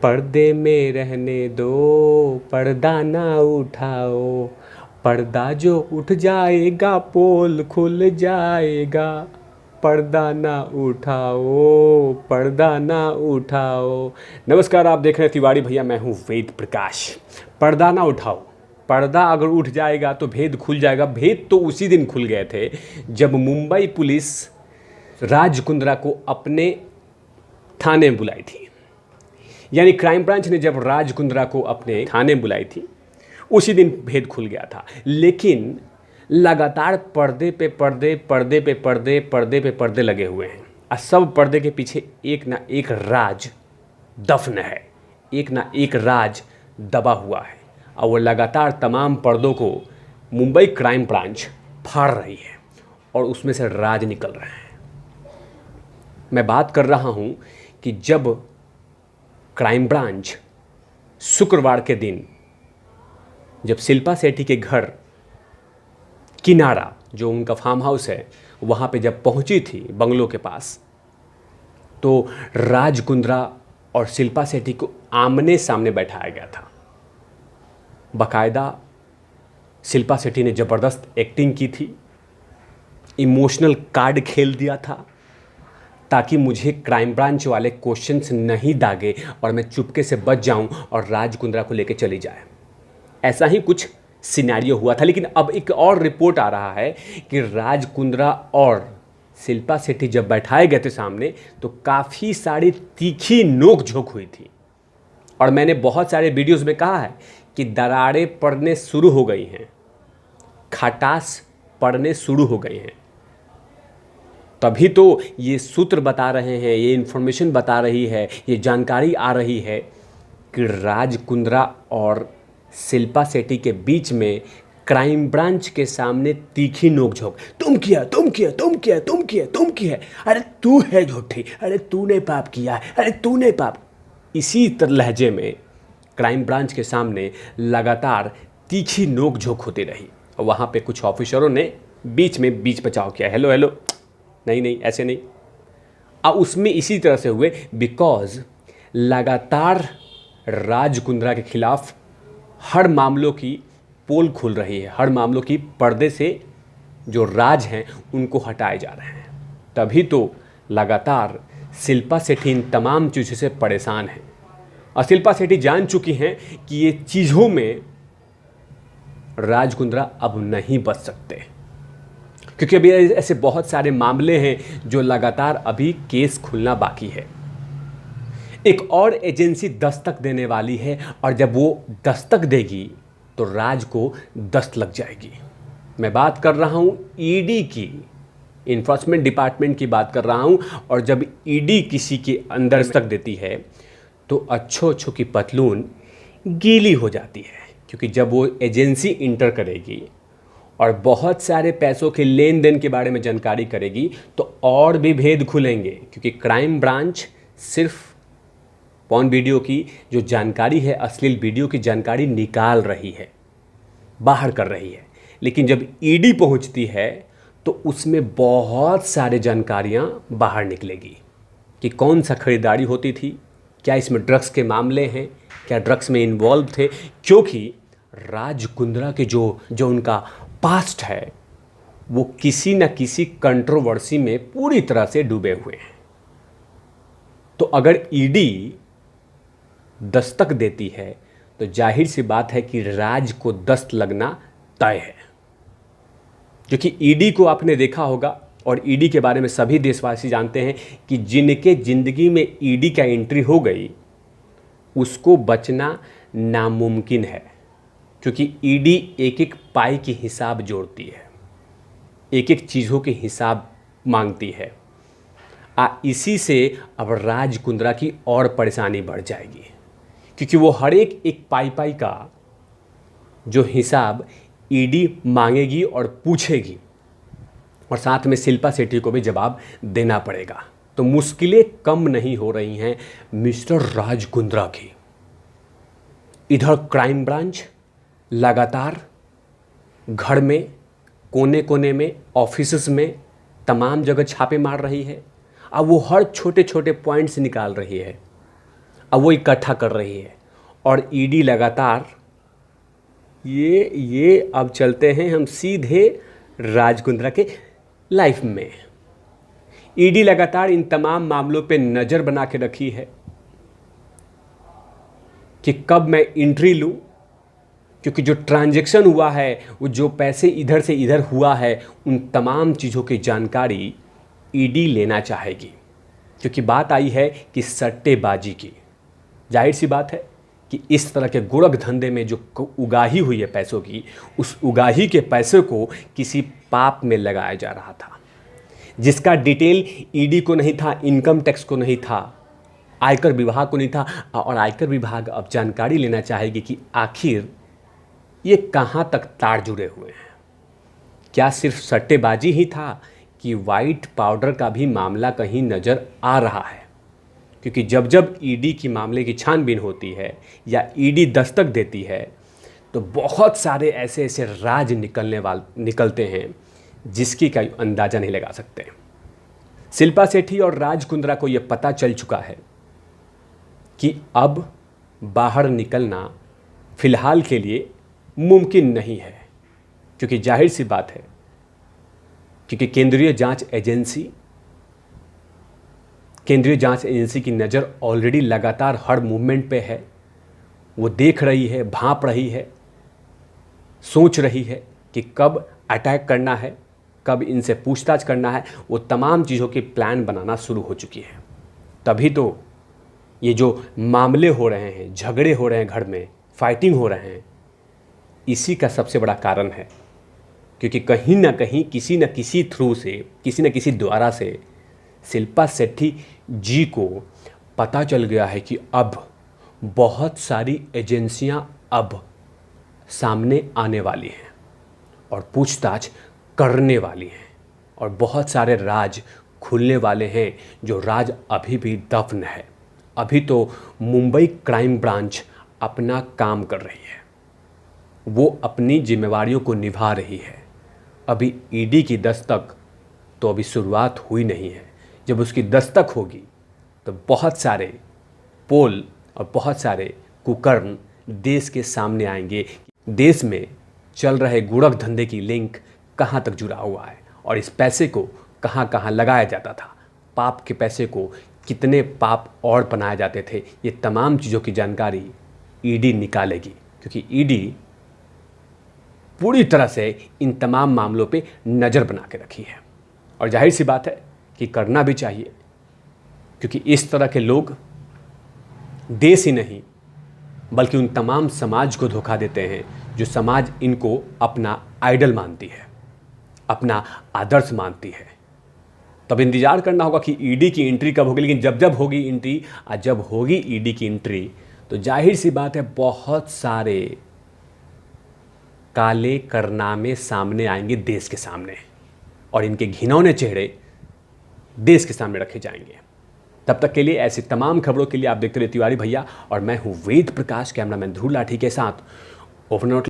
पर्दे में रहने दो, पर्दा ना उठाओ, पर्दा जो उठ जाएगा पोल खुल जाएगा, पर्दा ना उठाओ, पर्दा ना उठाओ। नमस्कार, आप देख रहे हैं तिवारी भैया, मैं हूँ वेद प्रकाश। पर्दा ना उठाओ, पर्दा अगर उठ जाएगा तो भेद खुल जाएगा। भेद तो उसी दिन खुल गए थे जब मुंबई पुलिस राज कुंद्रा को अपने थाने में बुलाई थी। यानी क्राइम ब्रांच ने जब राज कुंद्रा को अपने थाने में बुलाई थी, उसी दिन भेद खुल गया था। लेकिन लगातार पर्दे पे पर्दे, पर्दे पे पर्दे, पर्दे पे पर्दे लगे हुए हैं और सब पर्दे के पीछे एक ना एक राज दफन है, एक ना एक राज दबा हुआ है और वो लगातार तमाम पर्दों को मुंबई क्राइम ब्रांच फाड़ रही है और उसमें से राज निकल रहे हैं। मैं बात कर रहा हूं कि जब क्राइम ब्रांच शुक्रवार के दिन जब शिल्पा शेट्टी के घर किनारा, जो उनका फार्म हाउस है, वहाँ पे जब पहुँची थी बंगलों के पास, तो राज कुंद्रा और शिल्पा शेट्टी को आमने सामने बैठाया गया था। बाकायदा शिल्पा शेट्टी ने ज़बरदस्त एक्टिंग की थी, इमोशनल कार्ड खेल दिया था ताकि मुझे क्राइम ब्रांच वाले क्वेश्चंस नहीं दागे और मैं चुपके से बच जाऊं और राज कुंद्रा को लेकर चली जाए। ऐसा ही कुछ सिनेरियो हुआ था। लेकिन अब एक और रिपोर्ट आ रहा है कि राज कुंद्रा और शिल्पा शेट्टी जब बैठाए गए थे सामने तो काफ़ी सारी तीखी नोक झोंक हुई थी और मैंने बहुत सारे वीडियोस में कहा है कि दरारें पड़ने शुरू हो गई हैं, खटास पड़ने शुरू हो गई हैं। तभी तो ये सूत्र बता रहे हैं, ये इन्फॉर्मेशन बता रही है, ये जानकारी आ रही है कि राज कुंद्रा और शिल्पा शेट्टी के बीच में क्राइम ब्रांच के सामने तीखी नोकझोंक, तुम किया, तुम किया, तुम किया, तुम किया, तुम किया, अरे तू है झूठी, अरे तूने पाप किया, अरे तूने पाप। इसी तरह लहजे में क्राइम ब्रांच के सामने लगातार तीखी नोकझोंक होती रही और वहाँ पे कुछ ऑफिसरों ने बीच बचाव किया, हेलो हेलो, नहीं नहीं ऐसे नहीं। अब उसमें इसी तरह से हुए बिकॉज लगातार राज कुंद्रा के खिलाफ हर मामलों की पोल खुल रही है, हर मामलों की पर्दे से जो राज हैं उनको हटाए जा रहे हैं। तभी तो लगातार शिल्पा शेट्टी इन तमाम चीज़ों से परेशान है और शिल्पा शेट्टी जान चुकी हैं कि ये चीज़ों में राज कुंद्रा अब नहीं बच सकते, क्योंकि अभी ऐसे बहुत सारे मामले हैं जो लगातार अभी केस खुलना बाकी है। एक और एजेंसी दस्तक देने वाली है और जब वो दस्तक देगी तो राज को दस्त लग जाएगी। मैं बात कर रहा हूँ ईडी की, इन्फोर्समेंट डिपार्टमेंट की बात कर रहा हूँ। और जब ईडी किसी के अंदर दस्तक देती है तो अच्छों अच्छों की पतलून गीली हो जाती है, क्योंकि जब वो एजेंसी इंटर करेगी और बहुत सारे पैसों के लेन देन के बारे में जानकारी करेगी तो और भी भेद खुलेंगे, क्योंकि क्राइम ब्रांच सिर्फ पॉर्न वीडियो की जो जानकारी है, अश्लील वीडियो की जानकारी निकाल रही है, बाहर कर रही है। लेकिन जब ईडी पहुंचती है तो उसमें बहुत सारे जानकारियां बाहर निकलेगी कि कौन सा खरीदारी होती थी, क्या इसमें ड्रग्स के मामले हैं, क्या ड्रग्स में इन्वॉल्व थे, क्योंकि राज कुंद्रा के जो उनका पास्ट है वो किसी न किसी कंट्रोवर्सी में पूरी तरह से डूबे हुए हैं। तो अगर ईडी दस्तक देती है तो जाहिर सी बात है कि राज को दस्त लगना तय है, क्योंकि ईडी को आपने देखा होगा और ईडी के बारे में सभी देशवासी जानते हैं कि जिनके ज़िंदगी में ईडी का एंट्री हो गई उसको बचना नामुमकिन है, क्योंकि ईडी एक एक पाई की हिसाब जोड़ती है, एक एक चीज़ों के हिसाब मांगती है। इसी से अब राज कुंद्रा की और परेशानी बढ़ जाएगी, क्योंकि वो हर एक पाई का जो हिसाब ईडी मांगेगी और पूछेगी और साथ में शिल्पा शेट्टी को भी जवाब देना पड़ेगा। तो मुश्किलें कम नहीं हो रही हैं मिस्टर राज कुंद्रा की। इधर क्राइम ब्रांच लगातार घर में, कोने कोने में, ऑफिसेस में, तमाम जगह छापे मार रही है। अब वो हर छोटे छोटे पॉइंट्स निकाल रही है। अब वो इकट्ठा कर रही है और ईडी लगातार ये अब चलते हैं हम सीधे राज कुंद्रा के लाइफ में। ईडी लगातार इन तमाम मामलों पे नज़र बना के रखी है कि कब मैं एंट्री लूँ, क्योंकि जो ट्रांजैक्शन हुआ है, वो जो पैसे इधर से इधर हुआ है, उन तमाम चीज़ों की जानकारी ईडी लेना चाहेगी। क्योंकि बात आई है कि सट्टेबाजी की, जाहिर सी बात है कि इस तरह के गुड़क धंधे में जो उगाही हुई है पैसों की, उस उगाही के पैसे को किसी पाप में लगाया जा रहा था, जिसका डिटेल ईडी को नहीं था, इनकम टैक्स को नहीं था, आयकर विभाग को नहीं था। और आयकर विभाग अब जानकारी लेना चाहेगी कि आखिर ये कहाँ तक तार जुड़े हुए हैं। क्या सिर्फ सट्टेबाजी ही था कि वाइट पाउडर का भी मामला कहीं नज़र आ रहा है? क्योंकि जब जब ईडी की मामले की छानबीन होती है या ईडी दस्तक देती है, तो बहुत सारे ऐसे ऐसे राज निकलते हैं जिसकी कोई अंदाज़ा नहीं लगा सकते। शिल्पा शेट्टी और राज कुंद्रा को यह पता चल चुका है कि अब बाहर निकलना फ़िलहाल के लिए मुमकिन नहीं है, क्योंकि जाहिर सी बात है, क्योंकि केंद्रीय जांच एजेंसी की नज़र ऑलरेडी लगातार हर मूवमेंट पे है। वो देख रही है, भांप रही है, सोच रही है कि कब अटैक करना है, कब इनसे पूछताछ करना है। वो तमाम चीज़ों की प्लान बनाना शुरू हो चुकी है। तभी तो ये जो मामले हो रहे हैं, झगड़े हो रहे हैं, घर में फाइटिंग हो रहे हैं, इसी का सबसे बड़ा कारण है। क्योंकि कहीं ना कहीं किसी न किसी थ्रू से, किसी न किसी द्वारा से शिल्पा शेट्टी जी को पता चल गया है कि अब बहुत सारी एजेंसियां अब सामने आने वाली हैं और पूछताछ करने वाली हैं, और बहुत सारे राज खुलने वाले हैं जो राज अभी भी दफन है। अभी तो मुंबई क्राइम ब्रांच अपना काम कर रही है, वो अपनी जिम्मेवारियों को निभा रही है। अभी ईडी की दस्तक तो अभी शुरुआत हुई नहीं है। जब उसकी दस्तक होगी तो बहुत सारे पोल और बहुत सारे कुकर्म देश के सामने आएंगे। देश में चल रहे गुड़क धंधे की लिंक कहाँ तक जुड़ा हुआ है और इस पैसे को कहाँ कहाँ लगाया जाता था, पाप के पैसे को कितने पाप और बनाए जाते थे, ये तमाम चीज़ों की जानकारी ईडी निकालेगी। क्योंकि ईडी पूरी तरह से इन तमाम मामलों पे नज़र बना के रखी है, और जाहिर सी बात है कि करना भी चाहिए। क्योंकि इस तरह के लोग देश ही नहीं बल्कि उन तमाम समाज को धोखा देते हैं जो समाज इनको अपना आइडल मानती है, अपना आदर्श मानती है। तब इंतज़ार करना होगा कि ईडी की एंट्री कब होगी। लेकिन जब जब होगी एंट्री, और जब होगी ईडी की एंट्री, तो जाहिर सी बात है बहुत सारे काले कारनामे सामने आएंगे देश के सामने, और इनके घिनौने चेहरे देश के सामने रखे जाएंगे। तब तक के लिए ऐसी तमाम खबरों के लिए आप देखते रहिए तिवारी भैया, और मैं हूं वेद प्रकाश, कैमरामैन ध्रुव लाठी के साथ ओपन